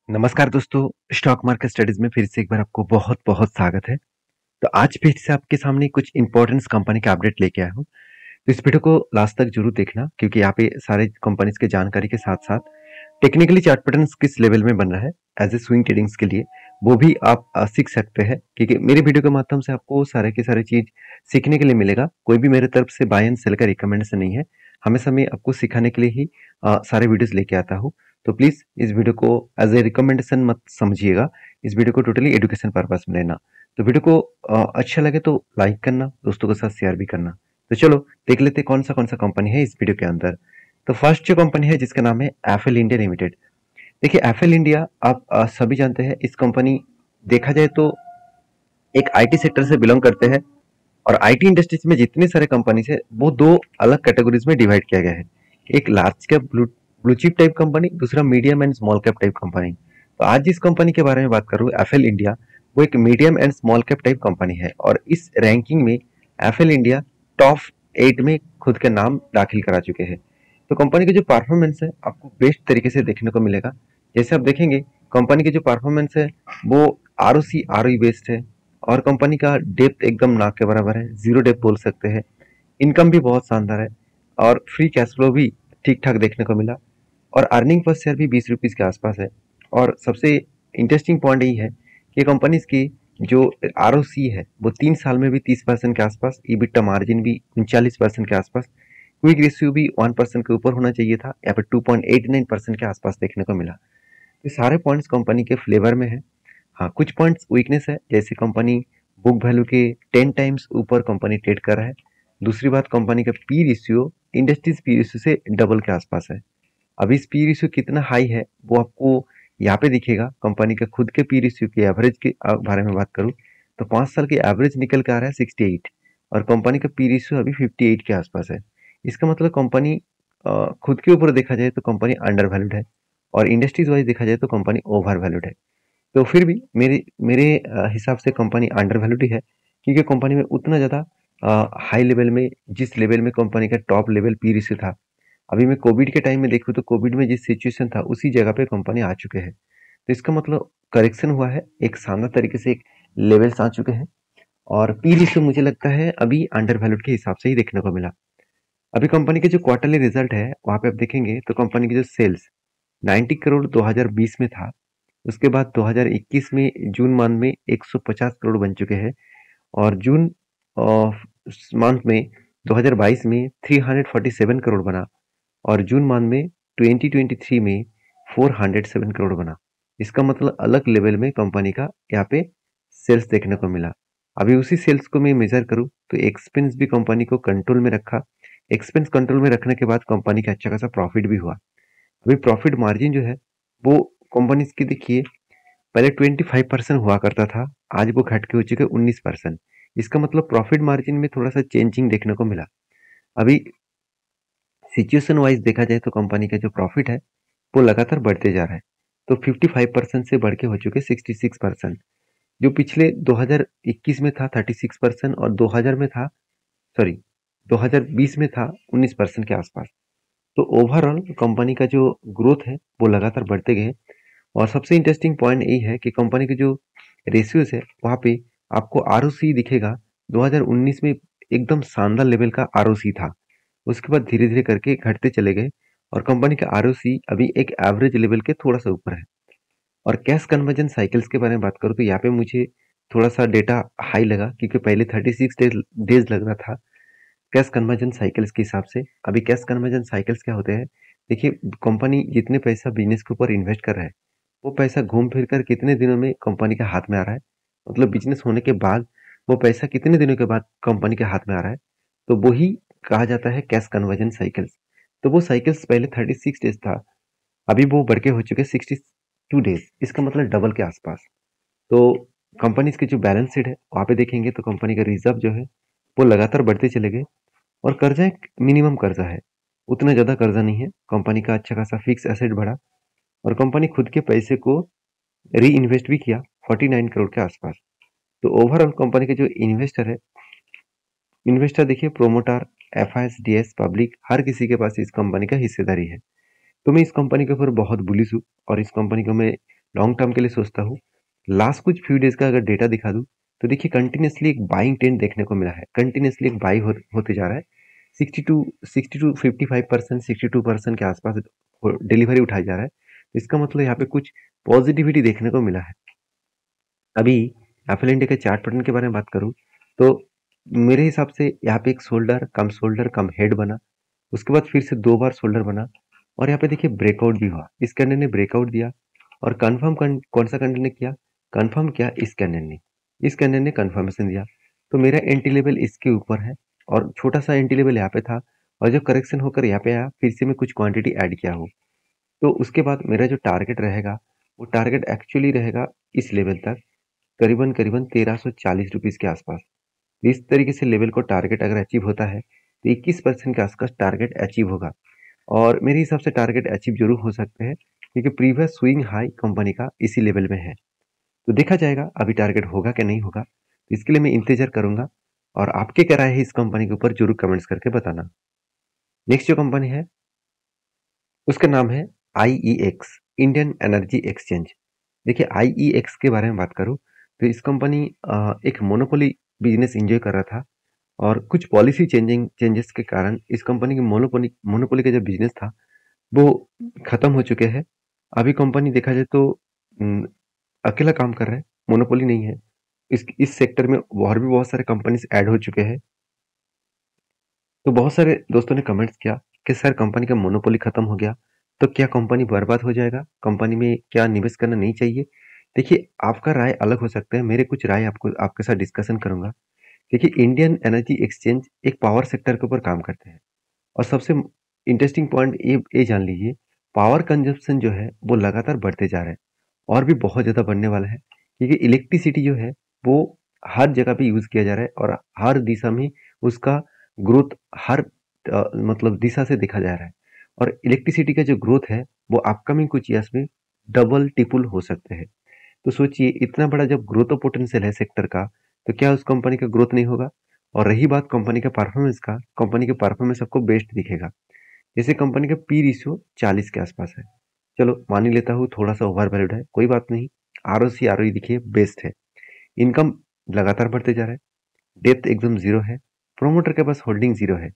नमस्कार दोस्तों, stock market studies में फिर से एक बार आपको बहुत-बहुत स्वागत है। तो आज फिर से आपके सामने कुछ इंपॉर्टेंट कंपनी का अपडेट लेके आया हूँ। तो इस वीडियो को लास्ट तक जरूर देखना क्योंकि यहाँ पे सारे कंपनीज के जानकारी के साथ-साथ टेक्निकली चार्ट पैटर्न्स किस लेवल में बन रहा है एज ए स्विंग ट्रेडिंग्स के लिए वो भी आप सीख सकते हैं क्योंकि मेरे वीडियो के माध्यम से आपको सारे के सारे चीज सीखने के लिए मिलेगा। कोई भी मेरे तरफ से बाय एंड सेल का रिकमेंडेशन नहीं है। हमेशा मैं आपको सिखाने के लिए ही सारे वीडियोस लेके आता हूँ। तो प्लीज इस वीडियो को एज ए रिकमेंडेशन मत समझिएगा। इस वीडियो को टोटली एजुकेशन पर्पस में लेना। तो वीडियो को अच्छा लगे तो लाइक करना, दोस्तों के साथ शेयर भी करना। तो चलो देख लेते कौन सा कंपनी है इस वीडियो के अंदर। तो फर्स्ट जो कंपनी है जिसका नाम है एफएल इंडिया लिमिटेड। देखिए एफएल इंडिया आप सभी जानते हैं। इस कंपनी देखा जाए तो एक आईटी सेक्टर से बिलोंग करते हैं और आईटी इंडस्ट्रीज में जितने सारे कंपनीज है वो दो अलग कैटेगरीज में डिवाइड किया गया है। एक large cap blue chip type company, दूसरा medium and small cap type company. तो आज जिस कंपनी के बारे में बात करूँ एफएल इंडिया, वो एक medium and small cap type company है और इस रैंकिंग में एफएल इंडिया टॉप 8 में खुद का नाम दाखिल करा चुके हैं। तो कंपनी की जो परफॉर्मेंस है आपको बेस्ट तरीके से देखने को मिलेगा। जैसे आप देखेंगे कंपनी की जो परफॉर्मेंस है वो आरओसी आरओई बेस्ड है और कंपनी का डेप्थ एकदम ना के बराबर है, जीरो डेप्थ बोल सकते हैं। इनकम भी बहुत शानदार है और फ्री कैश फ्लो भी ठीक ठाक देखने को मिला और अर्निंग पर शेयर भी 20 रुपीज के आसपास है। और सबसे इंटरेस्टिंग पॉइंट यही है कि कंपनी की जो आरओसी है वो 3 साल में भी 30% के आसपास, ईबिटा मार्जिन भी 39% के आसपास, क्विक रेशियो भी 1% के ऊपर होना चाहिए था, यहाँ पे 2.89% के आसपास देखने को मिला। ये सारे पॉइंट्स कंपनी के फ्लेवर में है। हाँ, कुछ पॉइंट्स वीकनेस है जैसे कंपनी बुक वैल्यू के 10 टाइम्स ऊपर कंपनी ट्रेड कर रहा है। दूसरी बात कंपनी का P ratio industries P ratio से डबल के आसपास है। अब इस पी रेशियो कितना हाई है वो आपको यहाँ पे दिखेगा। कंपनी का खुद के पी रेशियो के एवरेज के बारे में बात करूँ तो 5 साल के एवरेज निकल के आ रहा है 68 और कंपनी का पी रेशियो अभी 58 के आसपास है। इसका मतलब कंपनी खुद के ऊपर देखा जाए तो कंपनी अंडर वैल्यूड है और इंडस्ट्रीज वाइज देखा जाए तो कंपनी ओवर वैल्यूड है। तो फिर भी मेरे मेरे हिसाब से कंपनी अंडर वैल्यूड ही है क्योंकि कंपनी में उतना ज़्यादा हाई लेवल में, जिस लेवल में कंपनी का टॉप लेवल पी रेशियो था, अभी मैं कोविड के टाइम में देखूँ तो कोविड में जिस सिचुएशन था उसी जगह पे कंपनी आ चुके हैं। तो इसका मतलब करेक्शन हुआ है, एक शानदार तरीके से एक लेवल्स आ चुके हैं और पी रेशियो मुझे लगता है अभी अंडर वैल्यूड के हिसाब से ही देखने को मिला। अभी कंपनी के जो क्वार्टरली रिजल्ट है वहाँ पे आप देखेंगे तो कंपनी की जो सेल्स 90 करोड़ 2020 में था, उसके बाद 2021 में जून मंथ में 150 करोड़ बन चुके हैं और जून मंथ में 2022 में 347 करोड़ बना और जून मंथ में 2023 में 407 करोड़ बना। इसका मतलब अलग लेवल में कंपनी का यहाँ पे सेल्स देखने को मिला। अभी उसी सेल्स को मैं मेजर करूँ तो एक्सपेंस भी कंपनी को कंट्रोल में रखा। एक्सपेंस कंट्रोल में रखने के बाद कंपनी का अच्छा खासा प्रॉफिट भी हुआ। अभी प्रॉफिट मार्जिन जो है वो कंपनी की देखिए पहले 25% हुआ करता था, आज वो घट के हो चुके 19%। इसका मतलब प्रॉफिट मार्जिन में थोड़ा सा चेंजिंग देखने को मिला। अभी सिचुएशन वाइज देखा जाए तो कंपनी का जो प्रॉफिट है वो लगातार बढ़ते जा रहा है। तो 55% से बढ़ के हो चुके 66%। जो पिछले 2021 में था 36% और 2000 में था, सॉरी 2020 में था 19% के आसपास। तो ओवरऑल कंपनी का जो ग्रोथ है वो लगातार बढ़ते गए और सबसे इंटरेस्टिंग पॉइंट यही है कि कंपनी के जो रेशियोज है वहाँ पे आपको आरओसी दिखेगा। 2019 में एकदम शानदार लेवल का आरओसी था, उसके बाद धीरे धीरे करके घटते चले गए और कंपनी का आरओसी अभी एक एवरेज लेवल के थोड़ा सा ऊपर है। और कैश कन्वर्जन साइकिल्स के बारे में बात करूँ तो यहाँ पे मुझे थोड़ा सा डेटा हाई लगा क्योंकि पहले 36 डेज लग रहा था कैश कन्वर्जन साइकिल्स के हिसाब से। अभी कैश कन्वर्जन साइकिल्स क्या होते हैं, देखिए कंपनी जितने पैसा बिजनेस के ऊपर इन्वेस्ट कर रहा है वो पैसा घूम फिर कर कितने दिनों में कंपनी के हाथ में आ रहा है, मतलब बिजनेस होने के बाद वो पैसा कितने दिनों के बाद कंपनी के हाथ में आ रहा है, तो वही कहा जाता है कैश कन्वर्जन साइकिल्स। तो वो साइकिल्स पहले 36 डेज था, अभी वो बढ़ के हो चुके 62 डेज, इसका मतलब डबल के आसपास। तो कंपनी की जो बैलेंस शीट है वहाँ पे देखेंगे तो कंपनी का रिजर्व जो है वो लगातार बढ़ते चले गए और कर्जा एक मिनिमम कर्जा है, उतना ज़्यादा कर्जा नहीं है। कंपनी का अच्छा खासा फिक्स एसेट बढ़ा और कंपनी खुद के पैसे को री इन्वेस्ट भी किया 49 करोड़ के आसपास। तो ओवरऑल कंपनी के जो इन्वेस्टर है, इन्वेस्टर देखिए प्रोमोटर, एफआईएस, डीएस, पब्लिक, हर किसी के पास इस कंपनी का हिस्सेदारी है। तो मैं इस कंपनी के ऊपर बहुत बुलिश हूँ और इस कंपनी को मैं लॉन्ग टर्म के लिए सोचता हूँ, लास्ट कुछ फ्यू डेज का अगर डेटा दिखा दूँ, तो देखिए कंटिन्यूअसली एक बाइंग ट्रेंड देखने को मिला है। कंटिन्यूअसली एक बाई होते जा रहा है। 60 टू 55%, 62% के आसपास डिलीवरी उठाया जा रहा है। तो इसका मतलब यहाँ पे कुछ पॉजिटिविटी देखने को मिला है। अभी एप्पल इंडिया के चार्ट पैटर्न के बारे में बात करूँ, तो मेरे हिसाब से यहाँ पे एक शोल्डर कम हेड बना, उसके बाद फिर से 2 बार शोल्डर बना, और यहाँ पे देखिए ब्रेकआउट भी हुआ। इस कैंडल ने ब्रेकआउट दिया, और कंफर्म कौन सा कैंडल ने किया? कंफर्म किया इस कैंडल ने। इस कैंडल ने कंफर्मेशन दिया। तो मेरा एंट्री लेवल इसके ऊपर है, और छोटा सा एंट्री लेवल यहाँ पे था, और जब करेक्शन होकर यहाँ पे आया, फिर से मैं कुछ क्वांटिटी ऐड किया हूँ। तो उसके बाद मेरा जो टारगेट रहेगा, वो टारगेट एक्चुअली रहेगा इस लेवल तक, करीबन करीबन 1340 रुपीज़ के आसपास। इस तरीके से लेवल को टारगेट अगर अचीव होता है, तो 21% के आसपास टारगेट अचीव होगा, और मेरे हिसाब से टारगेट अचीव जरूर हो सकते हैं, क्योंकि प्रीवियस स्विंग हाई कंपनी का इसी लेवल में है। तो देखा जाएगा अभी टारगेट होगा कि नहीं होगा, तो इसके लिए मैं इंतजार करूंगा, और आपके क्या राय है इस कंपनी के ऊपर जरूर कमेंट्स करके बताना। नेक्स्ट जो कंपनी है, उसका नाम है IEX, इंडियन एनर्जी एक्सचेंज। देखिए IEX के बारे में बात करूँ, तो इस कंपनी एक मोनोपोली बिजनेस एंजॉय कर रहा था, और कुछ पॉलिसी चेंजेस के कारण इस कंपनी की मोनोपोली मोनोपोली का जो बिजनेस था, वो खत्म हो चुके हैं। अभी कंपनी देखा जाए तो अकेला काम कर रहा है, मोनोपोली नहीं है। इस सेक्टर में और भी बहुत सारे कंपनीज ऐड हो चुके हैं। तो बहुत सारे दोस्तों ने कमेंट्स किया कि सर कंपनी का मोनोपोली खत्म हो गया, तो क्या कंपनी बर्बाद हो जाएगा? कंपनी में क्या निवेश करना नहीं चाहिए? देखिए, आपका राय अलग हो सकता है, मेरे कुछ राय आपको आपके साथ डिस्कशन करूंगा। देखिए, इंडियन एनर्जी एक्सचेंज एक पावर सेक्टर के ऊपर काम करते हैं, और सबसे इंटरेस्टिंग पॉइंट ये जान लीजिए, पावर कंजप्शन जो है वो लगातार बढ़ते जा रहे हैं, और भी बहुत ज़्यादा बढ़ने वाला है, क्योंकि इलेक्ट्रिसिटी जो है वो हर जगह पे यूज़ किया जा रहा है, और हर दिशा में उसका ग्रोथ हर मतलब दिशा से देखा जा रहा है। और इलेक्ट्रिसिटी का जो ग्रोथ है वो अपकमिंग कुछ ईयर्स में डबल टिपुल हो सकते हैं। तो सोचिए, इतना बड़ा जब ग्रोथ पोटेंशियल है सेक्टर का, तो क्या उस कंपनी का ग्रोथ नहीं होगा? और रही बात कंपनी का परफॉर्मेंस का, कंपनी के परफॉर्मेंस आपको बेस्ट दिखेगा। जैसे कंपनी का पी रेशियो 40 के आसपास है, चलो मान ही लेता हूँ थोड़ा सा ओवर वैल्यूड है, कोई बात नहीं। ROC देखिए बेस्ट है। इनकम लगातार बढ़ते जा रहा है। डेप्थ एकदम जीरो है। प्रोमोटर के पास होल्डिंग जीरो है।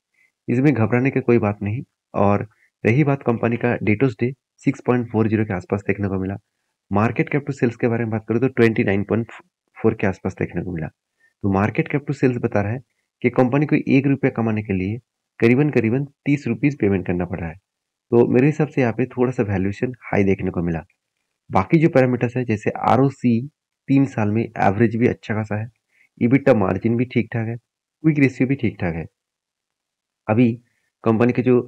इसमें घबराने की कोई बात नहीं। और रही बात कंपनी का डेटोस डे 6.40 के आसपास देखने को मिला। मार्केट कैप टू सेल्स के बारे में बात करूँ तो 29.4 के आसपास देखने को मिला। तो मार्केट कैप टू सेल्स बता रहा है कि कंपनी को 1 रुपया कमाने के लिए करीबन करीबन 30 रुपीज पेमेंट करना पड़ रहा है। तो मेरे हिसाब से यहाँ पे थोड़ा सा वैल्यूएशन हाई देखने को मिला। बाकी जो पैरामीटर्स है, जैसे ROC 3 साल में एवरेज भी अच्छा खासा है, EBITDA मार्जिन भी ठीक ठाक है, क्विक रेशियो भी ठीक ठाक है। अभी कंपनी के जो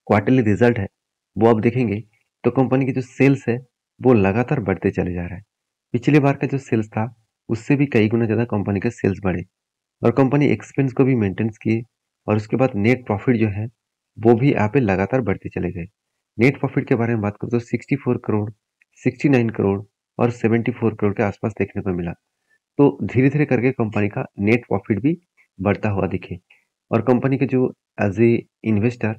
क्वार्टरली रिजल्ट है वो आप देखेंगे, तो कंपनी की जो सेल्स है वो लगातार बढ़ते चले जा रहा है। पिछले बार का जो सेल्स था उससे भी कई गुना ज़्यादा कंपनी के सेल्स बढ़े, और कंपनी एक्सपेंस को भी मेंटेन किए, और उसके बाद नेट प्रॉफिट जो है वो भी यहाँ पे लगातार बढ़ते चले गए। नेट प्रॉफिट के बारे में बात करूँ तो 64 करोड़, 69 करोड़ और 74 करोड़ के आसपास देखने को मिला। तो धीरे धीरे करके कंपनी का नेट प्रॉफिट भी बढ़ता हुआ दिखे, और कंपनी के जो एज ए इन्वेस्टर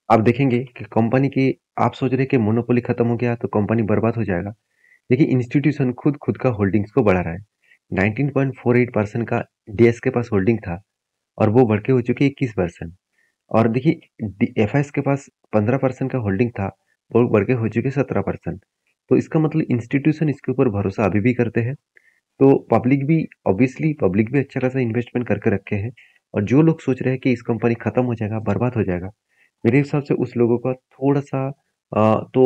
आप देखेंगे कि कंपनी की, आप सोच रहे कि मोनोपोली खत्म हो गया तो कंपनी बर्बाद हो जाएगा। देखिए, इंस्टीट्यूशन खुद खुद का होल्डिंग्स को बढ़ा रहा है। 19.48% का डीएस के पास होल्डिंग था, और वो बढ़ के हो चुकी है 21%। और देखिए एफआईएस के पास 15% का होल्डिंग था, वो बढ़ के हो चुके 17%। तो इसका मतलब इंस्टीट्यूशन इसके ऊपर भरोसा अभी भी करते हैं। तो पब्लिक भी अच्छा खासा इन्वेस्टमेंट करके रखे हैं, और जो लोग सोच रहे हैं कि इस कंपनी खत्म हो जाएगा, बर्बाद हो जाएगा, मेरे हिसाब से उस लोगों का थोड़ा सा तो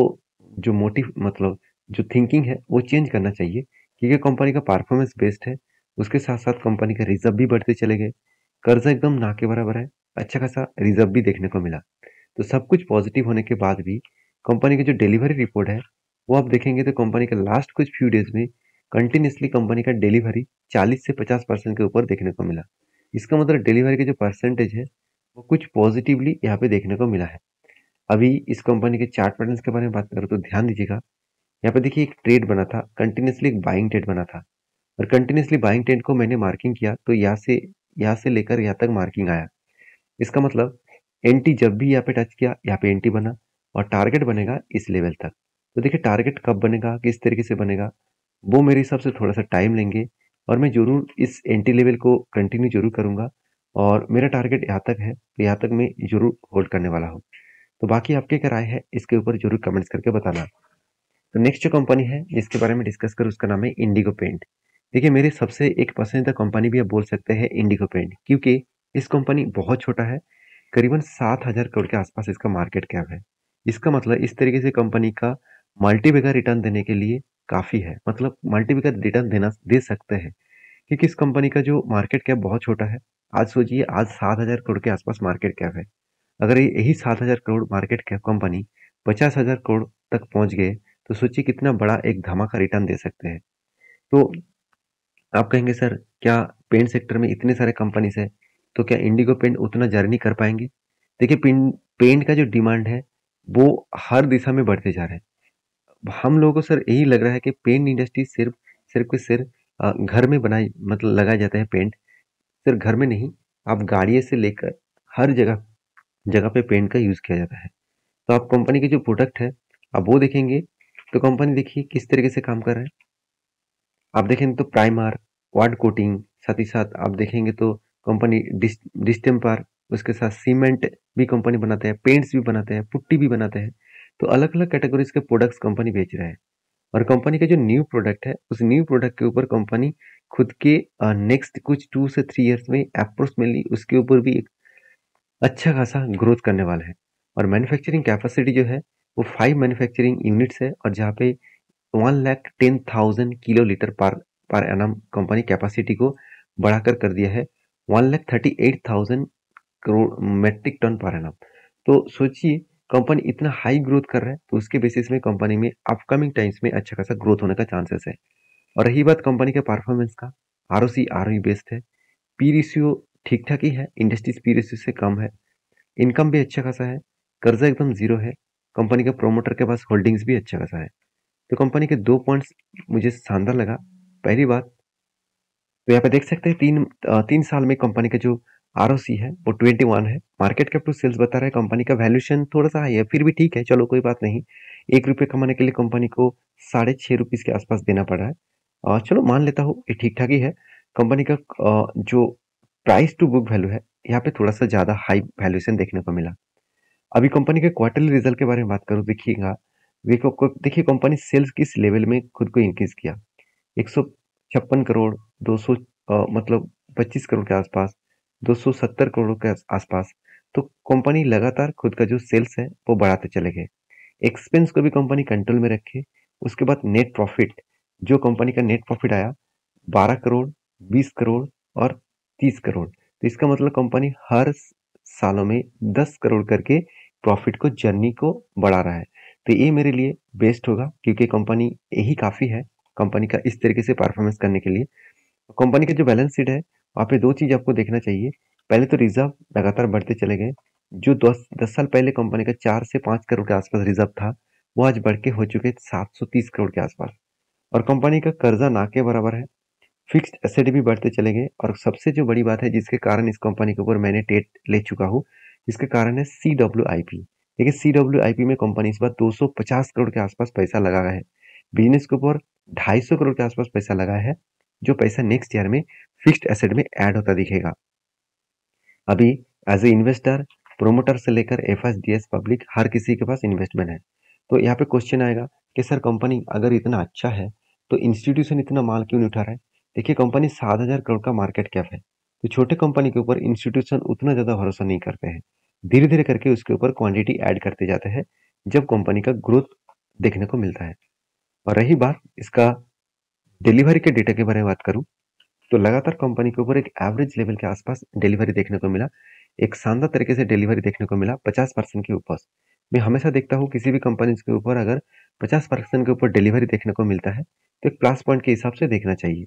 जो मोटिव मतलब जो थिंकिंग है वो चेंज करना चाहिए, क्योंकि कंपनी का परफॉर्मेंस बेस्ट है। उसके साथ साथ कंपनी का रिजर्व भी बढ़ते चले गए, कर्जा एकदम ना के बराबर है, अच्छा खासा रिजर्व भी देखने को मिला। तो सब कुछ पॉजिटिव होने के बाद भी कंपनी की जो डिलीवरी रिपोर्ट है वो आप देखेंगे, तो कंपनी के लास्ट कुछ फ्यू डेज में कंटिन्यूसली कंपनी का डिलीवरी 40 से 50% के ऊपर देखने को मिला। इसका मतलब डिलीवरी के जो परसेंटेज है वो कुछ पॉजिटिवली यहाँ पे देखने को मिला है। अभी इस कंपनी के चार्ट पैटर्न्स के बारे में बात करूँ तो ध्यान दीजिएगा, यहाँ पे देखिए एक ट्रेड बना था, कंटिन्यूसली एक बाइंग ट्रेड बना था, और कंटिन्यूसली बाइंग ट्रेड को मैंने मार्किंग किया, तो यहाँ से लेकर यहाँ तक मार्किंग आया। इसका मतलब एंटी जब भी यहाँ पे टच किया, यहाँ पे एंटी बना, और टारगेट बनेगा इस लेवल तक। तो देखिए टारगेट कब बनेगा, किस तरीके से बनेगा, वो मेरे हिसाब से थोड़ा सा टाइम लेंगे और मैं ज़रूर इस एंट्री लेवल को कंटिन्यू ज़रूर करूँगा और मेरा टारगेट यहाँ तक है, तो यहाँ तक मैं ज़रूर होल्ड करने वाला हूँ। तो बाकी आपकी क्या राय है इसके ऊपर ज़रूर कमेंट्स करके बताना। तो नेक्स्ट जो कंपनी है जिसके बारे में डिस्कस करूँ उसका नाम है इंडिगो पेंट। देखिए मेरे सबसे एक पसंदीदा कंपनी भी आप बोल सकते हैं इंडिगो पेंट, क्योंकि इस कंपनी बहुत छोटा है, करीबन 7,000 करोड़ के आसपास इसका मार्केट कैप है। इसका मतलब इस तरीके से कंपनी का मल्टीबैगर रिटर्न देने के लिए काफ़ी है, मतलब मल्टीबैगर रिटर्न देना दे सकते हैं, क्योंकि इस कंपनी का जो मार्केट कैप बहुत छोटा है। आज सोचिए आज 7,000 करोड़ के आसपास मार्केट कैप है। अगर यही 7,000 crore market cap company 50,000 crore तक पहुंच गए तो सोचिए कितना बड़ा एक धमाका रिटर्न दे सकते हैं। तो आप कहेंगे सर क्या पेंट सेक्टर में इतने सारे कंपनीज है तो क्या इंडिगो पेंट उतना जर्नी कर पाएंगे? देखिए पेंट का जो डिमांड है वो हर दिशा में बढ़ते जा रहे हैं। हम लोगों को सर यही लग रहा है कि पेंट इंडस्ट्री सिर्फ सिर्फ के सिर्फ घर में बनाई मतलब लगाया जाता है पेंट, सिर्फ घर में नहीं, आप गाड़ियों से लेकर हर जगह जगह पे पेंट का यूज किया जाता है। तो आप कंपनी के जो प्रोडक्ट है आप वो देखेंगे तो कंपनी देखिए किस तरीके से काम कर रहा है। आप देखेंगे तो प्राइमर, वार्ड कोटिंग, साथ ही साथ आप देखेंगे तो कंपनी डिस्टेम्पर, उसके साथ सीमेंट भी कंपनी बनाते हैं, पेंट्स भी बनाते हैं, पुट्टी भी बनाते हैं। तो अलग अलग कैटेगरीज के प्रोडक्ट्स कंपनी बेच रहा है और कंपनी का जो न्यू प्रोडक्ट है उस न्यू प्रोडक्ट के ऊपर कंपनी खुद के नेक्स्ट कुछ 2 से 3 ईयर्स में अप्रोक्सीमेटली उसके ऊपर भी एक अच्छा खासा ग्रोथ करने वाला है। और मैन्युफैक्चरिंग कैपेसिटी जो है वो 5 मैन्युफैक्चरिंग यूनिट्स है और जहाँ पे 1,10,000 kilo litre per annum company capacity को बढ़ाकर कर दिया है 1,38,000 crore metric tonne per annum. तो सोचिए कंपनी इतना हाई ग्रोथ कर रहा है तो उसके बेसिस में कंपनी में अपकमिंग टाइम्स में अच्छा खासा ग्रोथ होने का चांसेस है। और रही बात कंपनी के परफॉर्मेंस का, आरओसी आरओई बेस्ड है, पी रेशियो ठीक ठाक ही है, इंडस्ट्रीज पी रेशियो से कम है, इनकम भी अच्छा खासा है, कर्जा एकदम जीरो है, कंपनी के प्रोमोटर के पास होल्डिंग्स भी अच्छा खासा है। तो कंपनी के 2 पॉइंट्स मुझे शानदार लगा। पहली बात तो यहाँ पे देख सकते हैं 3 साल में कंपनी का जो आरओसी है वो 21 है, मार्केट कैप टू सेल्स बता रहा है, कंपनी का वैल्यूएशन थोड़ा सा हाई है, फिर भी ठीक है, चलो कोई बात नहीं। 1 रुपये कमाने के लिए कंपनी को 6.5 रुपीज के आसपास देना पड़ रहा है, और चलो मान लेता हूँ ये ठीक ठाक ही है। कंपनी का जो प्राइस टू बुक वैल्यू है यहाँ पे थोड़ा सा ज्यादा हाई वैल्यूएशन देखने को मिला। अभी कंपनी के क्वार्टरली रिजल्ट के बारे में बात करूँ, देखिएगा, देखिए कंपनी सेल्स किस लेवल में खुद को इंक्रीज किया, 156 करोड़, 200 मतलब 25 करोड़ के आसपास, 270 करोड़ के आसपास। तो कंपनी लगातार खुद का जो सेल्स है वो बढ़ाते चले गए, एक्सपेंस को भी कंपनी कंट्रोल में रखे। उसके बाद नेट प्रॉफिट, जो कंपनी का नेट प्रॉफिट आया 12 करोड़, 20 करोड़ और 30 करोड़। तो इसका मतलब कंपनी हर सालों में 10 करोड़ करके प्रॉफिट को जर्नी को बढ़ा रहा है। तो ये मेरे लिए बेस्ट होगा क्योंकि कंपनी यही काफ़ी है कंपनी का इस तरीके से परफॉर्मेंस करने के लिए। कंपनी का जो बैलेंस शीट है वहाँ पे 2 चीज़ आपको देखना चाहिए। पहले तो रिजर्व लगातार बढ़ते चले गए, जो 10 साल पहले कंपनी का 4 से 5 करोड़ के आसपास रिजर्व था वो आज बढ़ के हो चुके 730 करोड़ के आसपास। और कंपनी का कर्जा ना के बराबर है, फिक्स्ड एसेट भी बढ़ते चले गए। और सबसे जो बड़ी बात है जिसके कारण इस कंपनी के ऊपर मैंने टेट ले चुका हूँ, इसके कारण है CWIP। देखिए CWIP में कंपनी इस बार 250 करोड़ के आसपास पैसा लगा है, बिजनेस के ऊपर 250 करोड़ के आसपास पैसा लगा है, जो पैसा नेक्स्ट ईयर में फिक्स्ड एसेट में ऐड होता दिखेगा। अभी एज ए इन्वेस्टर, प्रोमोटर से लेकर FSDS पब्लिक हर किसी के पास इन्वेस्टमेंट है। तो यहाँ पे क्वेश्चन आएगा कि सर कंपनी अगर इतना अच्छा है तो इंस्टीट्यूशन इतना माल क्यों नहीं उठा रहा है? देखिए कंपनी 7,000 करोड़ का मार्केट कैप है, तो छोटे कंपनी के ऊपर इंस्टीट्यूशन उतना ज़्यादा भरोसा नहीं करते हैं, धीरे धीरे करके उसके ऊपर क्वांटिटी ऐड करते जाते हैं जब कंपनी का ग्रोथ देखने को मिलता है। और रही बात इसका डिलीवरी के डेटा के बारे में बात करूँ तो लगातार कंपनी के ऊपर एक एवरेज लेवल के आसपास डिलीवरी देखने को मिला, एक शानदार तरीके से डिलीवरी देखने को मिला 50% के ऊपर। मैं हमेशा देखता हूँ किसी भी कंपनी के ऊपर अगर 50% के ऊपर डिलीवरी देखने को मिलता है तो एक प्लस पॉइंट के हिसाब से देखना चाहिए।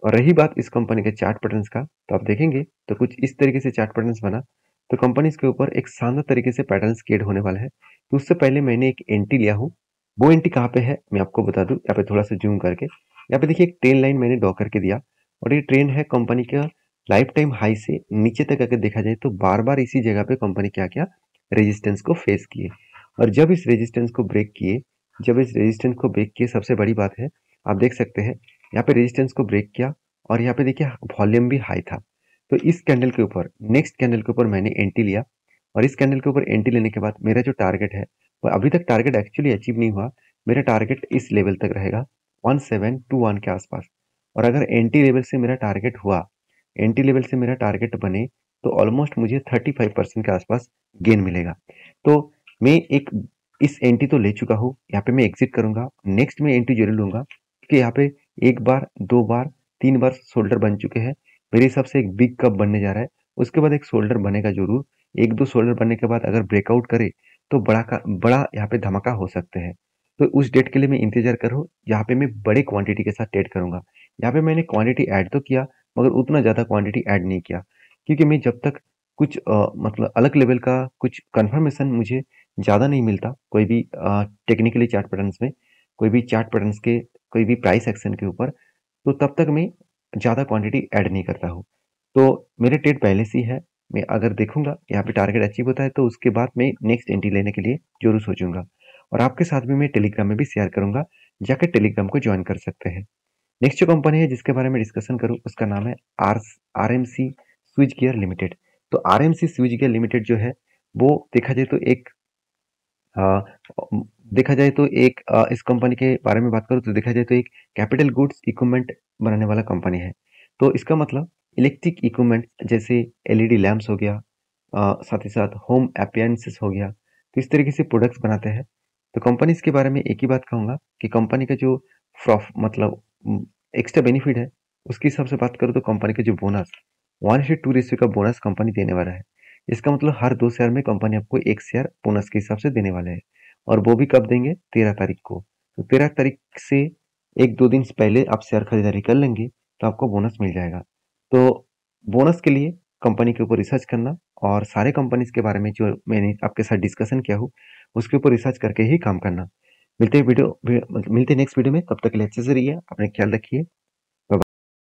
और रही बात इस कंपनी के चार्ट पैटर्न्स का, तो आप देखेंगे तो कुछ इस तरीके से चार्ट पैटर्न्स बना, तो कंपनीज के ऊपर एक शानदार तरीके से पैटर्न्स क्रिएट होने वाला है। तो उससे पहले मैंने एक एंट्री लिया हूँ, वो एंट्री कहाँ पे है मैं आपको बता दूं, यहाँ पे थोड़ा सा जूम करके, यहाँ पे देखिए एक ट्रेन लाइन मैंने ड्रॉ करके दिया और ये ट्रेन है कंपनी का लाइफ टाइम हाई से नीचे तक अगर देखा जाए तो बार बार इसी जगह पे कंपनी क्या क्या रेजिस्टेंस को फेस किए, और जब इस रेजिस्टेंस को ब्रेक किए जब इस रेजिस्टेंस को ब्रेक किए, सबसे बड़ी बात है, आप देख सकते हैं यहाँ पे रेजिस्टेंस को ब्रेक किया और यहाँ पे देखिए वॉल्यूम भी हाई था। तो इस कैंडल के ऊपर, नेक्स्ट कैंडल के ऊपर मैंने एंट्री लिया और इस कैंडल के ऊपर एंट्री लेने के बाद मेरा जो टारगेट है, वो अभी तक टारगेट एक्चुअली अचीव नहीं हुआ। मेरा टारगेट इस लेवल तक रहेगा 1721 के आसपास। और अगर एंट्री लेवल से मेरा टारगेट हुआ, एंट्री लेवल से मेरा टारगेट बने, तो ऑलमोस्ट मुझे 35% के आसपास गेन मिलेगा। तो मैं एक इस एंट्री तो ले चुका हूँ, यहाँ पे मैं एग्जिट करूंगा, नेक्स्ट में एंट्री जरूर लूंगा क्योंकि यहाँ पे एक बार, दो बार, तीन बार शोल्डर बन चुके हैं। मेरे हिसाब से एक बिग कप बनने जा रहा है, उसके बाद एक शोल्डर बनेगा जरूर। एक दो शोल्डर बनने के बाद अगर ब्रेकआउट करे तो बड़ा यहाँ पे धमाका हो सकते हैं। तो उस डेट के लिए मैं इंतजार करूँ, यहाँ पे मैं बड़े क्वांटिटी के साथ ट्रेड करूंगा। यहाँ पे मैंने क्वांटिटी ऐड तो किया, मगर उतना ज़्यादा क्वांटिटी ऐड नहीं किया क्योंकि मैं जब तक कुछ मतलब अलग लेवल का कुछ कंफर्मेशन मुझे ज़्यादा नहीं मिलता, कोई भी टेक्निकली चार्ट पैटर्न्स में, कोई भी चार्ट पैटर्न्स के, कोई भी प्राइस एक्शन के ऊपर, तो तब तक मैं ज़्यादा क्वांटिटी ऐड नहीं करता हूँ। तो मेरे ट्रेड पहले से ही है, मैं अगर देखूंगा यहाँ पे टारगेट अचीव होता है तो उसके बाद मैं नेक्स्ट एंट्री लेने के लिए जरूर सोचूंगा। और आपके साथ भी मैं टेलीग्राम में भी शेयर करूंगा, जाकर टेलीग्राम को ज्वाइन कर सकते हैं। नेक्स्ट जो कंपनी है जिसके बारे में डिस्कशन करूं, उसका नाम है R M C switchgear limited. तो R M C switchgear limited जो है, वो देखा जाए तो एक अ, इस कंपनी के बारे में बात करूँ तो देखा जाए तो एक कैपिटल गुड्स इक्विपमेंट बनाने वाला कंपनी है। तो इसका मतलब इलेक्ट्रिक इक्विपमेंट जैसे एलईडी लैंप्स हो गया, साथ ही साथ होम अप्लायंसेस हो गया, तो इस तरीके से प्रोडक्ट्स बनाते हैं। तो कंपनीज के बारे में एक ही बात कहूँगा कि कंपनी का जो मतलब एक्स्ट्रा बेनिफिट है, उसके हिसाब से बात करूँ तो कंपनी का जो बोनस 1:2 रेशियो का बोनस कंपनी देने वाला है। इसका मतलब हर 2 शेयर में कंपनी आपको 1 शेयर बोनस के हिसाब से देने वाले हैं। और वो भी कब देंगे? 13 तारीख को। तो 13 तारीख से 1-2 दिन पहले आप शेयर खरीदारी कर लेंगे तो आपको बोनस मिल जाएगा। तो बोनस के लिए कंपनी के ऊपर रिसर्च करना और सारे कंपनीज के बारे में जो मैंने आपके साथ डिस्कशन किया हूँ, उसके ऊपर रिसर्च करके ही काम करना। मिलते हैं नेक्स्ट वीडियो में, तब तक के लिए अच्छे से रहिए, अपना ख्याल रखिए।